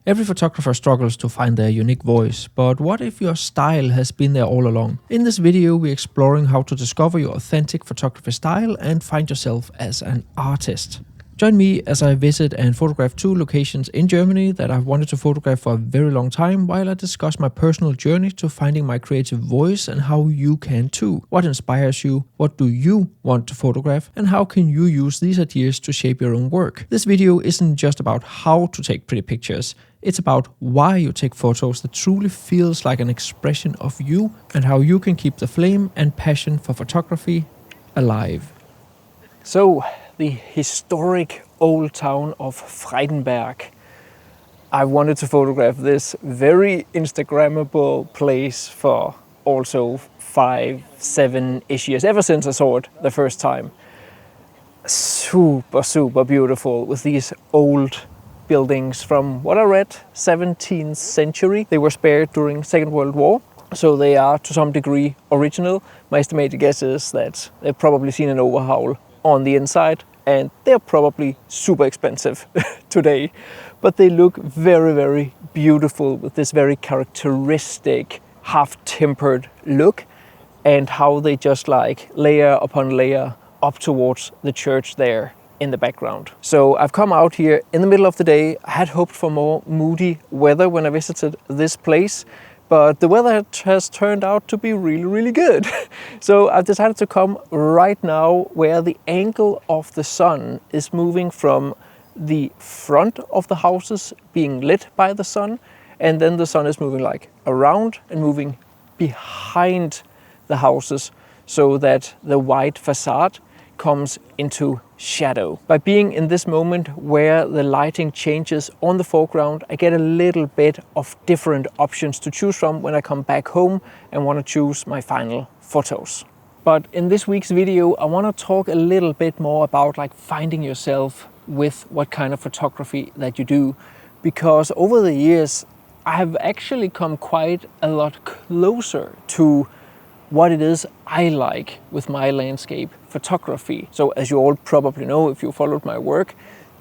Every photographer struggles to find their unique voice, but what if your style has been there all along? In this video, we're exploring how to discover your authentic photography style and find yourself as an artist. Join me as I visit and photograph 2 locations in Germany that I've wanted to photograph for a very long time, while I discuss my personal journey to finding my creative voice and how you can too. What inspires you? What do you want to photograph? And how can you use these ideas to shape your own work? This video isn't just about how to take pretty pictures. It's about why you take photos that truly feels like an expression of you and how you can keep the flame and passion for photography alive. So, the historic old town of Freudenberg. I wanted to photograph this very Instagrammable place for also 5-7-ish years, ever since I saw it the first time. Super beautiful with these old buildings from what I read, 17th century. They were spared during Second World War, so they are to some degree original. My estimated guess is that they've probably seen an overhaul on the inside, and they're probably super expensive today, but they look very beautiful with this very characteristic half-tempered look, and how they just like layer upon layer up towards the church there in the background. So I've come out here in the middle of the day. I had hoped for more moody weather when I visited this place, but the weather has turned out to be really good. So I've decided to come right now where the angle of the sun is moving from the front of the houses being lit by the sun, and then the sun is moving like around and moving behind the houses so that the white facade comes into shadow. By being in this moment where the lighting changes on the foreground, I get a little bit of different options to choose from when I come back home and want to choose my final photos. But in this week's video, I want to talk a little bit more about like finding yourself with what kind of photography that you do, because over the years I have actually come quite a lot closer to what it is I like with my landscape photography. So as you all probably know if you followed my work,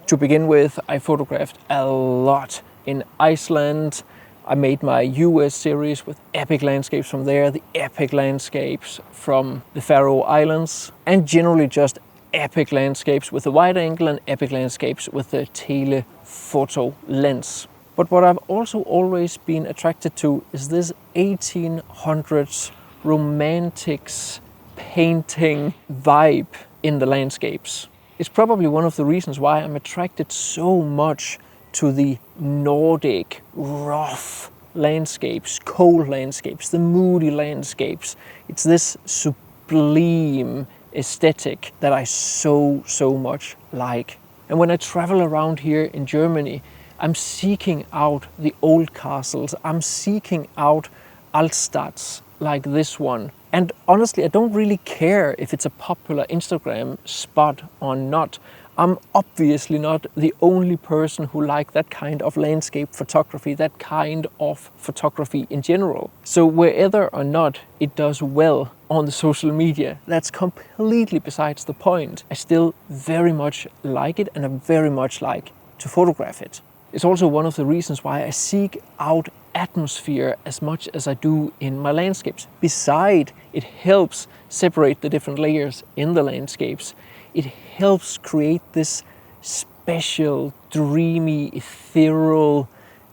to begin with I photographed a lot in Iceland. I made my US series with epic landscapes from there, the epic landscapes from the Faroe Islands, and generally just epic landscapes with the wide angle and epic landscapes with the telephoto lens. But what I've also always been attracted to is this 1800s romantics painting vibe in the landscapes. It's probably one of the reasons why I'm attracted so much to the Nordic rough landscapes, cold landscapes, the moody landscapes. It's this sublime aesthetic that I so much like. And when I travel around here in Germany, I'm seeking out the old castles, I'm seeking out Altstadts like this one. And honestly, I don't really care if it's a popular Instagram spot or not. I'm obviously not the only person who like that kind of landscape photography, that kind of photography in general. So whether or not it does well on the social media, that's completely besides the point. I still very much like it, and I very much like to photograph it. It's also one of the reasons why I seek out atmosphere as much as I do in my landscapes. Besides, it helps separate the different layers in the landscapes. It helps create this special, dreamy, ethereal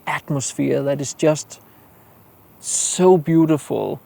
atmosphere that is just so beautiful,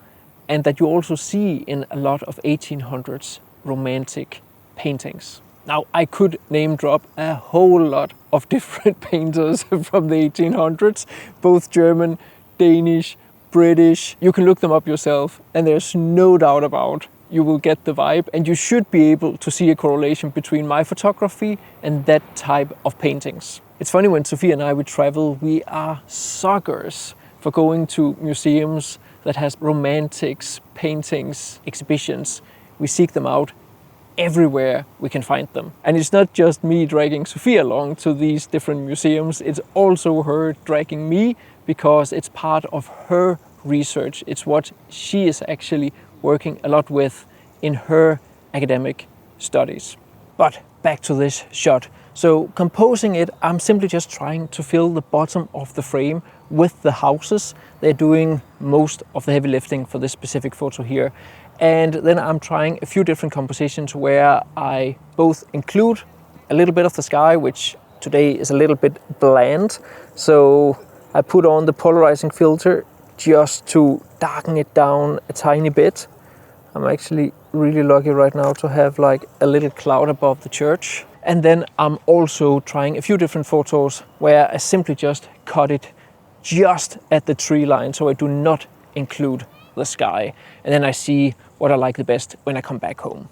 and that you also see in a lot of 1800s romantic paintings. Now, I could name drop a whole lot of different painters from the 1800s, both German, Danish, British. You can look them up yourself, and there's no doubt about you will get the vibe, and you should be able to see a correlation between my photography and that type of paintings. It's funny, when Sophie and I would travel, we are suckers for going to museums that has romantics, paintings, exhibitions. We seek them out everywhere we can find them. And it's not just me dragging Sophie along to these different museums, it's also her dragging me, because it's part of her research. It's what she is actually working a lot with in her academic studies. But back to this shot. So composing it, I'm simply just trying to fill the bottom of the frame with the houses. They're doing most of the heavy lifting for this specific photo here. And then I'm trying a few different compositions where I both include a little bit of the sky, which today is a little bit bland. So I put on the polarizing filter just to darken it down a tiny bit. I'm actually really lucky right now to have like a little cloud above the church. And then I'm also trying a few different photos where I simply just cut it just at the tree line, so I do not include the sky. And then I see what I like the best when I come back home.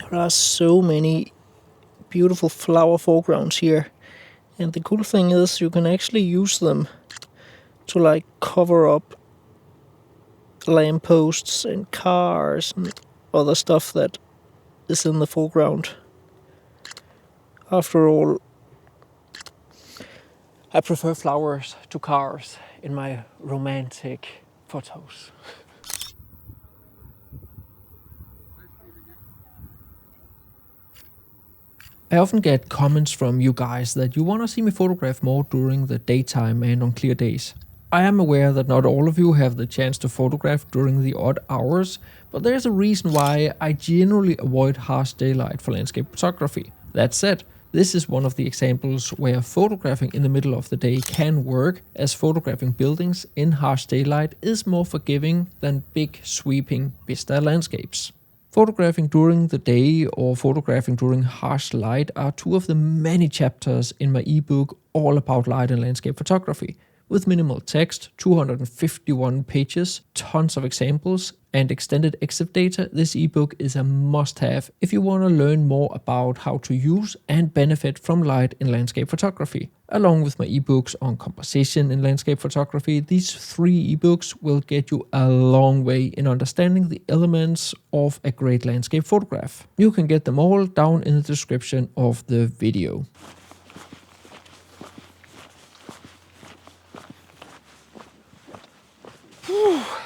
There are so many beautiful flower foregrounds here, and the cool thing is you can actually use them to like cover up lampposts and cars and other stuff that is in the foreground. After all, I prefer flowers to cars in my romantic photos. I often get comments from you guys that you want to see me photograph more during the daytime and on clear days. I am aware that not all of you have the chance to photograph during the odd hours, but there's a reason why I generally avoid harsh daylight for landscape photography. That said, this is one of the examples where photographing in the middle of the day can work, as photographing buildings in harsh daylight is more forgiving than big sweeping vista landscapes. Photographing during the day or photographing during harsh light are two of the many chapters in my ebook all about light and landscape photography. With minimal text, 251 pages, tons of examples, and extended EXIF data, this ebook is a must-have if you want to learn more about how to use and benefit from light in landscape photography. Along with my ebooks on composition in landscape photography, these 3 ebooks will get you a long way in understanding the elements of a great landscape photograph. You can get them all down in the description of the video.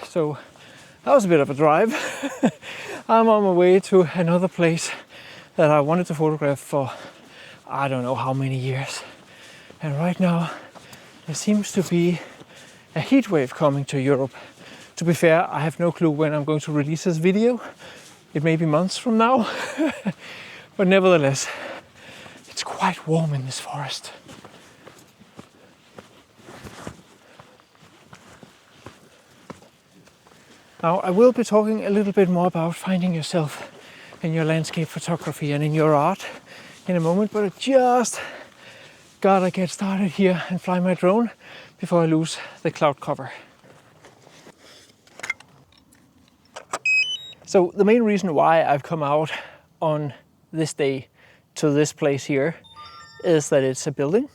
So that was a bit of a drive. I'm on my way to another place that I wanted to photograph for I don't know how many years. And right now there seems to be a heat wave coming to Europe. To be fair, I have no clue when I'm going to release this video. It may be months from now. But nevertheless, it's quite warm in this forest. Now, I will be talking a little bit more about finding yourself in your landscape photography and in your art in a moment, but I just gotta get started here and fly my drone before I lose the cloud cover. So the main reason why I've come out on this day to this place here is that it's a building,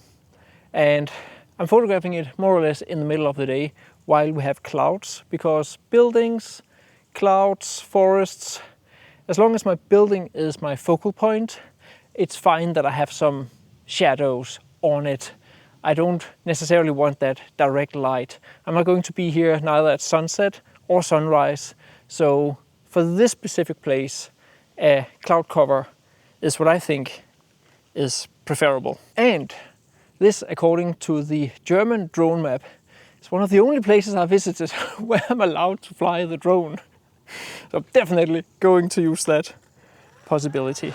and I'm photographing it more or less in the middle of the day while we have clouds, because buildings, clouds, forests, as long as my building is my focal point, it's fine that I have some shadows on it. I don't necessarily want that direct light. I'm not going to be here neither at sunset or sunrise. So for this specific place, a cloud cover is what I think is preferable. And this, according to the German drone map, it's one of the only places I visited where I'm allowed to fly the drone. So I'm definitely going to use that possibility.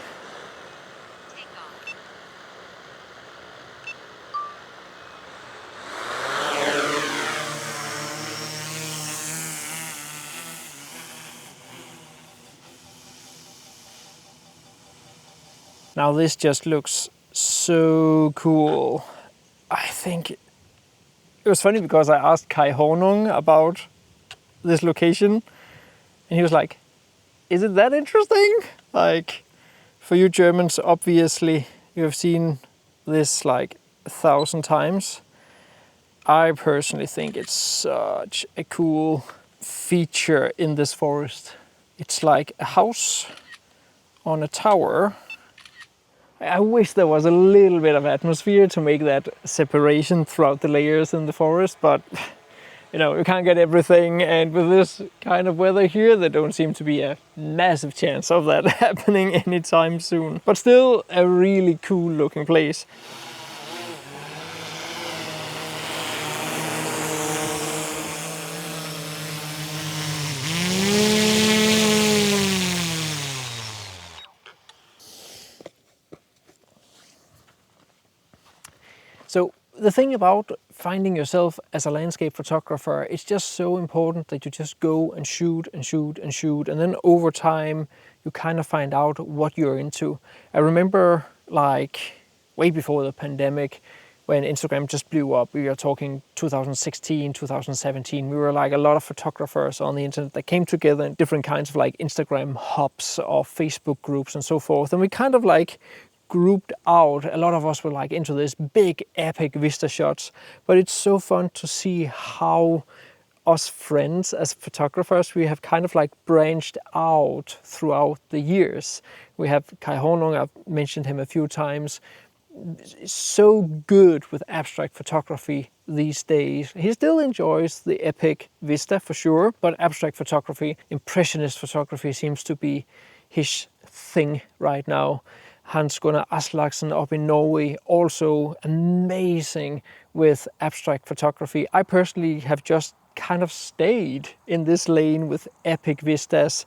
Now this just looks so cool. I think it was funny because I asked Kai Hornung about this location and he was like, is it that interesting? Like, for you Germans, obviously, you have seen this like 1,000 times. I personally think it's such a cool feature in this forest. It's like a house on a tower. I wish there was a little bit of atmosphere to make that separation throughout the layers in the forest, but you know, you can't get everything, and with this kind of weather here, there don't seem to be a massive chance of that happening anytime soon. But still a really cool looking place. So the thing about finding yourself as a landscape photographer, it's just so important that you just go and shoot and shoot and shoot. And then over time, you kind of find out what you're into. I remember like way before the pandemic, when Instagram just blew up, we were talking 2016, 2017, we were like a lot of photographers on the internet that came together in different kinds of like Instagram hubs or Facebook groups and so forth. And we kind of like grouped out. A lot of us were like into this big epic vista shots, but it's so fun to see how us friends as photographers, we have kind of like branched out throughout the years. We have Kai Hornung, I've mentioned him a few times, so good with abstract photography these days. He still enjoys the epic vista for sure, but abstract photography, impressionist photography seems to be his thing right now. Hans Gunnar Aslaksen up in Norway, also amazing with abstract photography. I personally have just kind of stayed in this lane with epic vistas,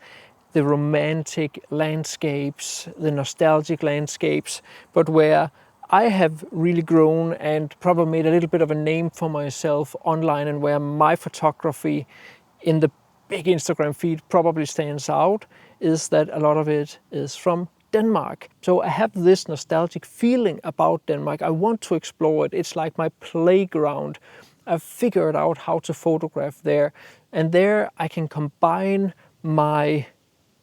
the romantic landscapes, the nostalgic landscapes, but where I have really grown and probably made a little bit of a name for myself online, and where my photography in the big Instagram feed probably stands out, is that a lot of it is from Denmark. So I have this nostalgic feeling about Denmark. I want to explore it. It's like my playground. I've figured out how to photograph there. And there I can combine my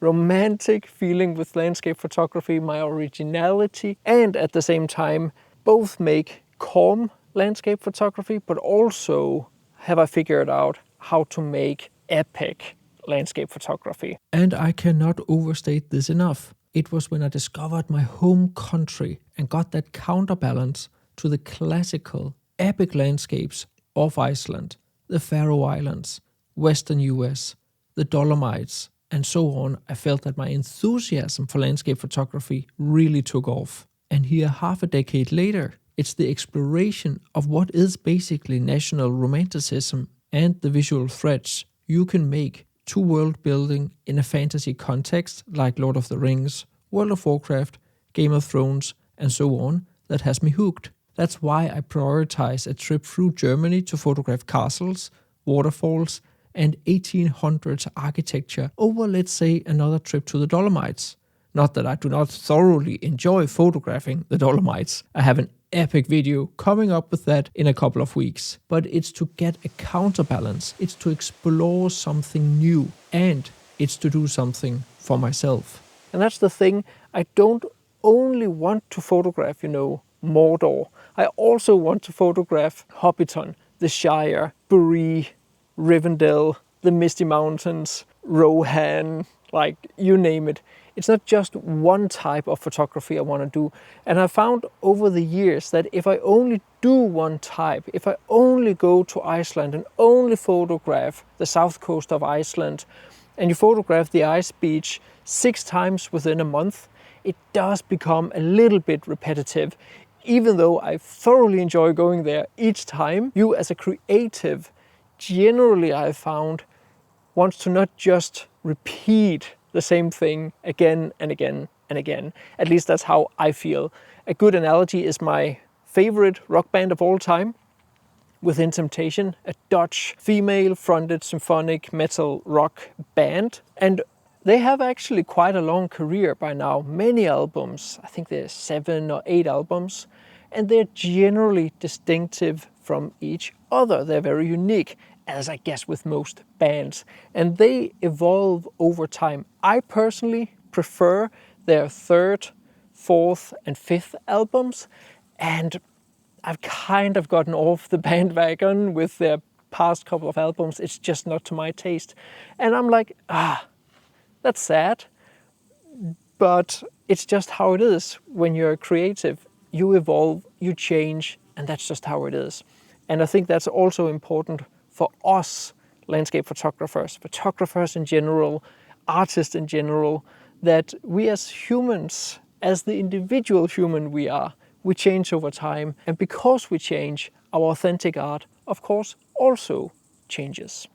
romantic feeling with landscape photography, my originality, and at the same time both make calm landscape photography, but also have I figured out how to make epic landscape photography. And I cannot overstate this enough. It was when I discovered my home country and got that counterbalance to the classical, epic landscapes of Iceland, the Faroe Islands, Western US, the Dolomites, and so on. I felt that my enthusiasm for landscape photography really took off. And here, half a decade later, it's the exploration of what is basically national romanticism and the visual threads you can make to world building in a fantasy context like Lord of the Rings, World of Warcraft, Game of Thrones, and so on that has me hooked. That's why I prioritize a trip through Germany to photograph castles, waterfalls, and 1800s architecture over, let's say, another trip to the Dolomites. Not that I do not thoroughly enjoy photographing the Dolomites. I have an epic video coming up with that in a couple of weeks. But it's to get a counterbalance. It's to explore something new. And it's to do something for myself. And that's the thing. I don't only want to photograph, Mordor. I also want to photograph Hobbiton, the Shire, Bree, Rivendell, the Misty Mountains, Rohan, like you name it. It's not just one type of photography I want to do. And I found over the years that if I only do one type, if I only go to Iceland and only photograph the south coast of Iceland, and you photograph the ice beach 6 times within a month, it does become a little bit repetitive. Even though I thoroughly enjoy going there each time, you as a creative, generally I've found, wants to not just repeat the same thing again and again and again. At least that's how I feel. A good analogy is my favorite rock band of all time, Within Temptation, a Dutch female-fronted symphonic metal rock band. And they have actually quite a long career by now, many albums. I think there's 7 or 8 albums. And they're generally distinctive from each other. They're very unique. as I guess with most bands. And they evolve over time. I personally prefer their third, fourth and fifth albums, and I've kind of gotten off the bandwagon with their past couple of albums. It's just not to my taste. And I'm like, that's sad. But it's just how it is. When you're creative, you evolve, you change, and that's just how it is. And I think that's also important for us landscape photographers in general, artists in general, that we as humans, as the individual human we are, we change over time. And because we change, our authentic art, of course, also changes.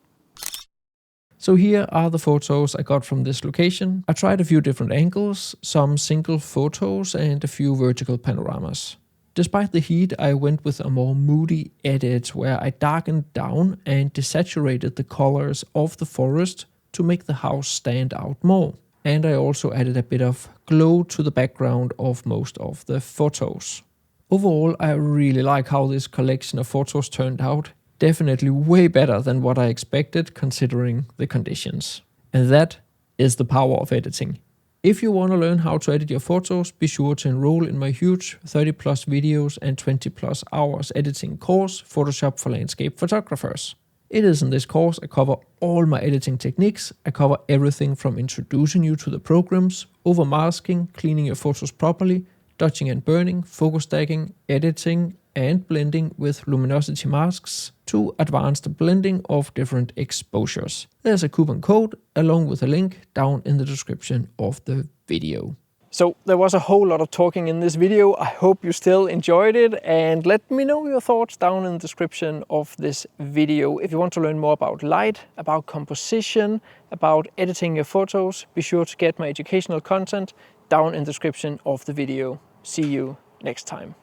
So here are the photos I got from this location. I tried a few different angles, some single photos and a few vertical panoramas. Despite the heat, I went with a more moody edit where I darkened down and desaturated the colors of the forest to make the house stand out more. And I also added a bit of glow to the background of most of the photos. Overall, I really like how this collection of photos turned out. Definitely way better than what I expected considering the conditions. And that is the power of editing. If you want to learn how to edit your photos, be sure to enroll in my huge 30 plus videos and 20 plus hours editing course, Photoshop for Landscape Photographers. It is in this course I cover all my editing techniques. I cover everything from introducing you to the programs, over masking, cleaning your photos properly, dodging and burning, focus stacking, editing and blending with luminosity masks, to advanced blending of different exposures. There's a coupon code along with a link down in the description of the video. So there was a whole lot of talking in this video. I hope you still enjoyed it, and let me know your thoughts down in the description of this video. If you want to learn more about light, about composition, about editing your photos, be sure to get my educational content down in the description of the video. See you next time.